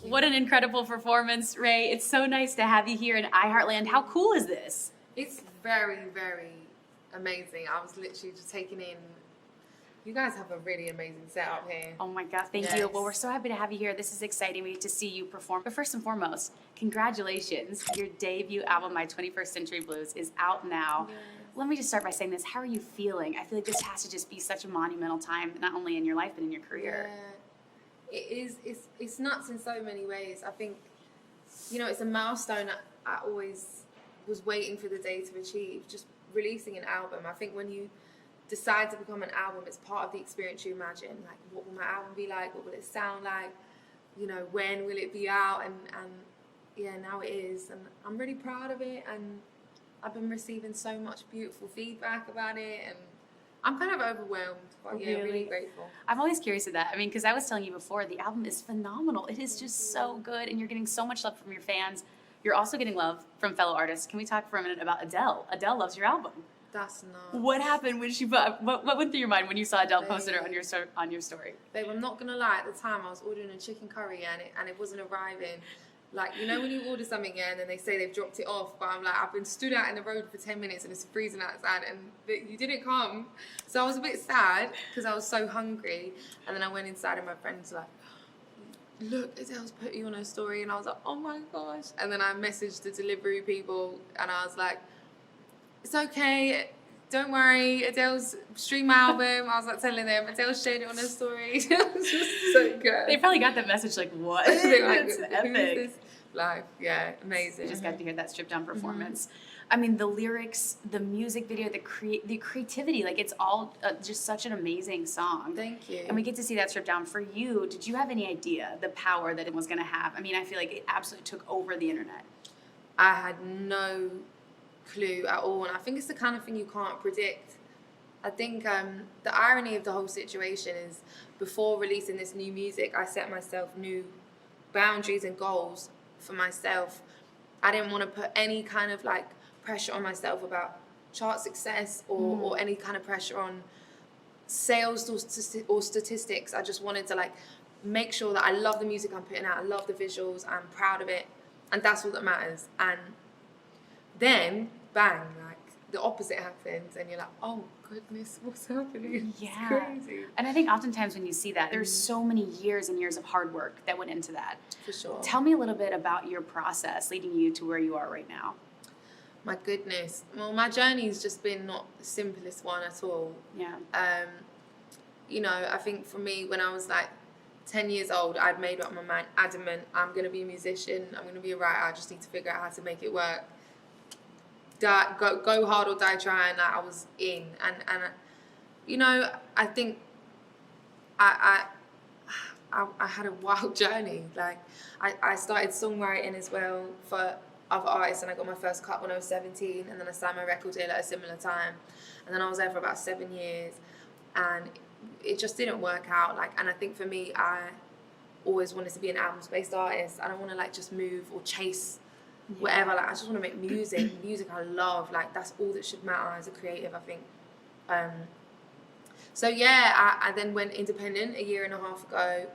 you. What an incredible performance, Raye. It's so nice to have you here in iHeartland. How cool is this? It's very, very amazing. I was literally just taking in. You guys have a really amazing setup here. Oh my God, thank you. Well, we're so happy to have you here. This is exciting. We get to see you perform. But first and foremost, congratulations. Your debut album, My 21st Century Blues, is out now. Yes. Let me just start by saying this. How are you feeling? I feel like this has to just be such a monumental time, not only in your life, but in your career. Yeah. It is. It's nuts in so many ways. I think, it's a milestone I always was waiting for the day to achieve. Just releasing an album. I think when you decide to become an album, it's part of the experience you imagine. Like, what will my album be like? What will it sound like? When will it be out? And yeah, now it is. And I'm really proud of it. And I've been receiving so much beautiful feedback about it. And I'm kind of overwhelmed, but yeah, really grateful. I'm always curious of that. I mean, because I was telling you before, the album is phenomenal. It is just so good, and you're getting so much love from your fans. You're also getting love from fellow artists. Can we talk for a minute about Adele? Adele loves your album. That's not. What happened when what went through your mind when you saw Adele posted it on your story? Babe, I'm not gonna lie. At the time, I was ordering a chicken curry and it wasn't arriving. Like, when you order something and then they say they've dropped it off, but I'm like, I've been stood out in the road for 10 minutes and it's freezing outside and you didn't come. So I was a bit sad because I was so hungry. And then I went inside and my friend was like, look, Adele's put you on her story. And I was like, oh my gosh. And then I messaged the delivery people and I was like, it's okay, don't worry, Adele's stream my album. I was like telling them, Adele shared it on her story. It was just so good. They probably got that message like, what? They're like, It's who epic. is this? Like, yeah, amazing. You just got to hear that stripped down performance. I mean, the lyrics, the music video, the creativity, like it's all just such an amazing song. Thank you. And we get to see that stripped down. For you, did you have any idea the power that it was going to have? I mean, I feel like it absolutely took over the internet. I had no clue at all, and I think it's the kind of thing you can't predict. I think the irony of the whole situation is before releasing this new music, I set myself new boundaries and goals for myself. I didn't want to put any kind of like pressure on myself about chart success or any kind of pressure on sales or statistics. I just wanted to like make sure that I love the music I'm putting out, I love the visuals, I'm proud of it, and that's all that matters. And then bang, like the opposite happens and you're like, oh goodness, what's happening? Yeah. It's crazy. And I think oftentimes when you see that, there's so many years and years of hard work that went into that. For sure. Tell me a little bit about your process leading you to where you are right now. My goodness. Well, my journey's just been not the simplest one at all. Yeah. I think for me, when I was like 10 years old, I'd made up my mind, adamant, I'm going to be a musician, I'm going to be a writer, I just need to figure out how to make it work. Go hard or die trying. Like, I was in, and I think I had a wild journey. Like, I started songwriting as well for other artists, and I got my first cut when I was 17, and then I signed my record deal at a similar time, and then I was there for about 7 years, and it just didn't work out. Like, and I think for me, I always wanted to be an albums-based artist. I don't want to like just move or chase whatever. Like, I just want to make music I love. Like, that's all that should matter as a creative, I think. So yeah, I then went independent a year and a half ago,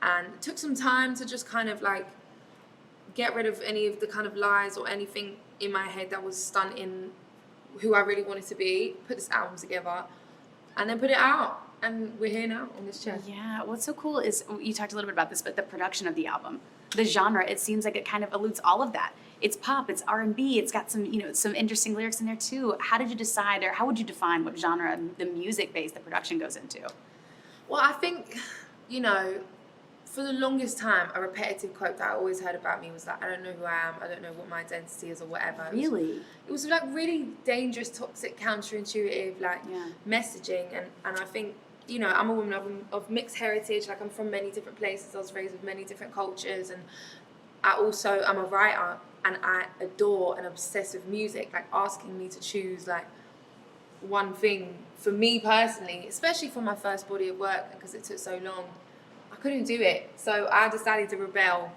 and it took some time to just kind of like get rid of any of the kind of lies or anything in my head that was stunting who I really wanted to be, put this album together, and then put it out. And we're here now on this chair. Yeah, what's so cool is, you talked a little bit about this, but the production of the album, the genre, it seems like it kind of alludes all of that. It's pop, it's R&B, it's got some, some interesting lyrics in there too. How did you decide, or how would you define what genre the music base, the production goes into? Well, I think, for the longest time, a repetitive quote that I always heard about me was like, I don't know who I am, I don't know what my identity is or whatever. Really? It was like really dangerous, toxic, counterintuitive, like messaging. And I think, I'm a woman of mixed heritage. Like, I'm from many different places. I was raised with many different cultures. And I'm a writer, and I adore and obsess with music. Like, asking me to choose like one thing for me personally, especially for my first body of work, because it took so long, I couldn't do it. So I decided to rebel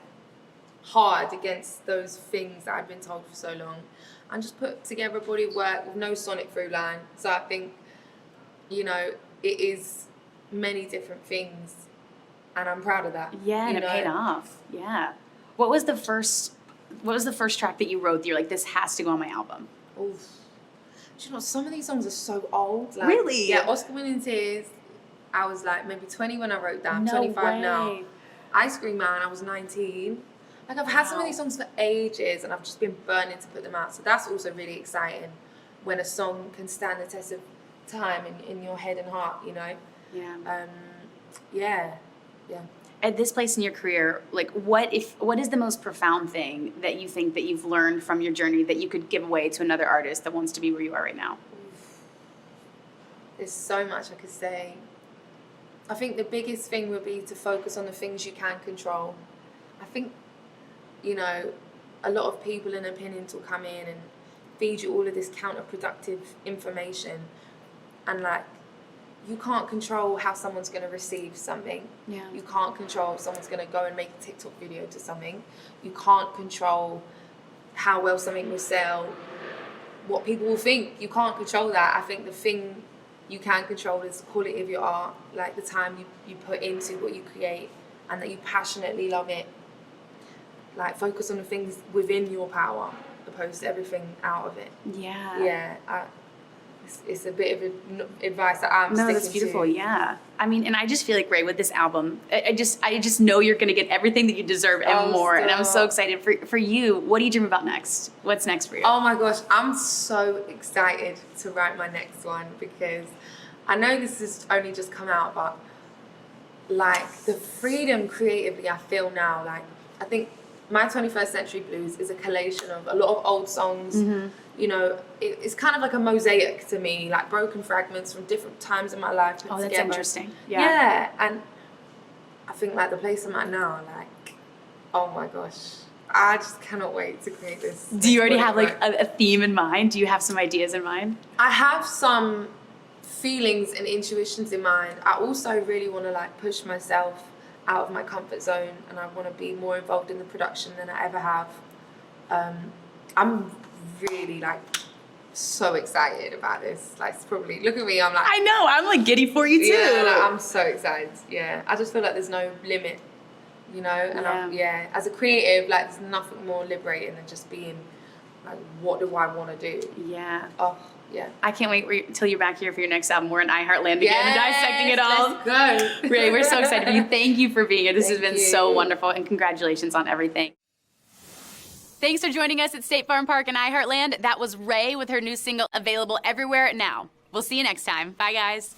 hard against those things that I'd been told for so long, and just put together a body of work with no sonic through line. So I think, it is many different things and I'm proud of that. Yeah, and it paid off. Yeah. What was the first track that you wrote that you're like, this has to go on my album? Oof. Do you know, some of these songs are so old. Like, Really? Yeah, Oscar Winning Tears, I was like maybe 20 when I wrote that. I'm No 25 way. now. Ice Cream Man, I was 19. Like, I've had some of these songs for ages, and I've just been burning to put them out. So that's also really exciting, when a song can stand the test of time in your head and heart, you know? Yeah. Yeah. At this place in your career, like what is the most profound thing that you think that you've learned from your journey that you could give away to another artist that wants to be where you are right now? There's so much I could say. I think the biggest thing would be to focus on the things you can control. I think, you know, a lot of people and opinions will come in and feed you all of this counterproductive information, and like, you can't control how someone's going to receive something. Yeah. You can't control if someone's going to go and make a TikTok video to something. You can't control how well something will sell, what people will think. You can't control that. I think the thing you can control is the quality of your art, like the time you put into what you create, and that you passionately love it. Like, focus on the things within your power opposed to everything out of it. Yeah. Yeah. It's a bit of advice that I'm sticking to. No, that's beautiful. Yeah. I mean, and I just feel like, Raye, with this album, I just know you're going to get everything that you deserve and more. Stop. And I'm so excited for you. What do you dream about next? What's next for you? Oh my gosh, I'm so excited to write my next one, because I know this has only just come out, but like, the freedom creatively I feel now, like, I think my 21st Century Blues is a collation of a lot of old songs. Mm-hmm. You know, it's kind of like a mosaic to me, like broken fragments from different times in my life put Oh, that's together. interesting. Yeah, and I think like the place I'm at now, like, oh my gosh, I just cannot wait to create this. Do you already have like a theme in mind? Do you have some ideas in mind? I have some feelings and intuitions in mind. I also really want to like push myself out of my comfort zone, and I want to be more involved in the production than I ever have. I'm really like so excited about this. Like, it's probably, look at me, I'm like, I know, I'm like giddy for you too. yeah, like, I'm so excited. Yeah, I just feel like there's no limit, you know. And as a creative, like, there's nothing more liberating than just being like, what do I want to do? Yeah. Oh yeah. I can't wait until you're back here for your next album. We're in iHeartRadio again, dissecting it all. Let's go. Raye, we're so excited for you. Thank you for being here. This has Thank been you. so wonderful, and congratulations on everything. Thanks for joining us at State Farm Park in iHeartland. That was Raye with her new single, available everywhere now. We'll see you next time. Bye, guys.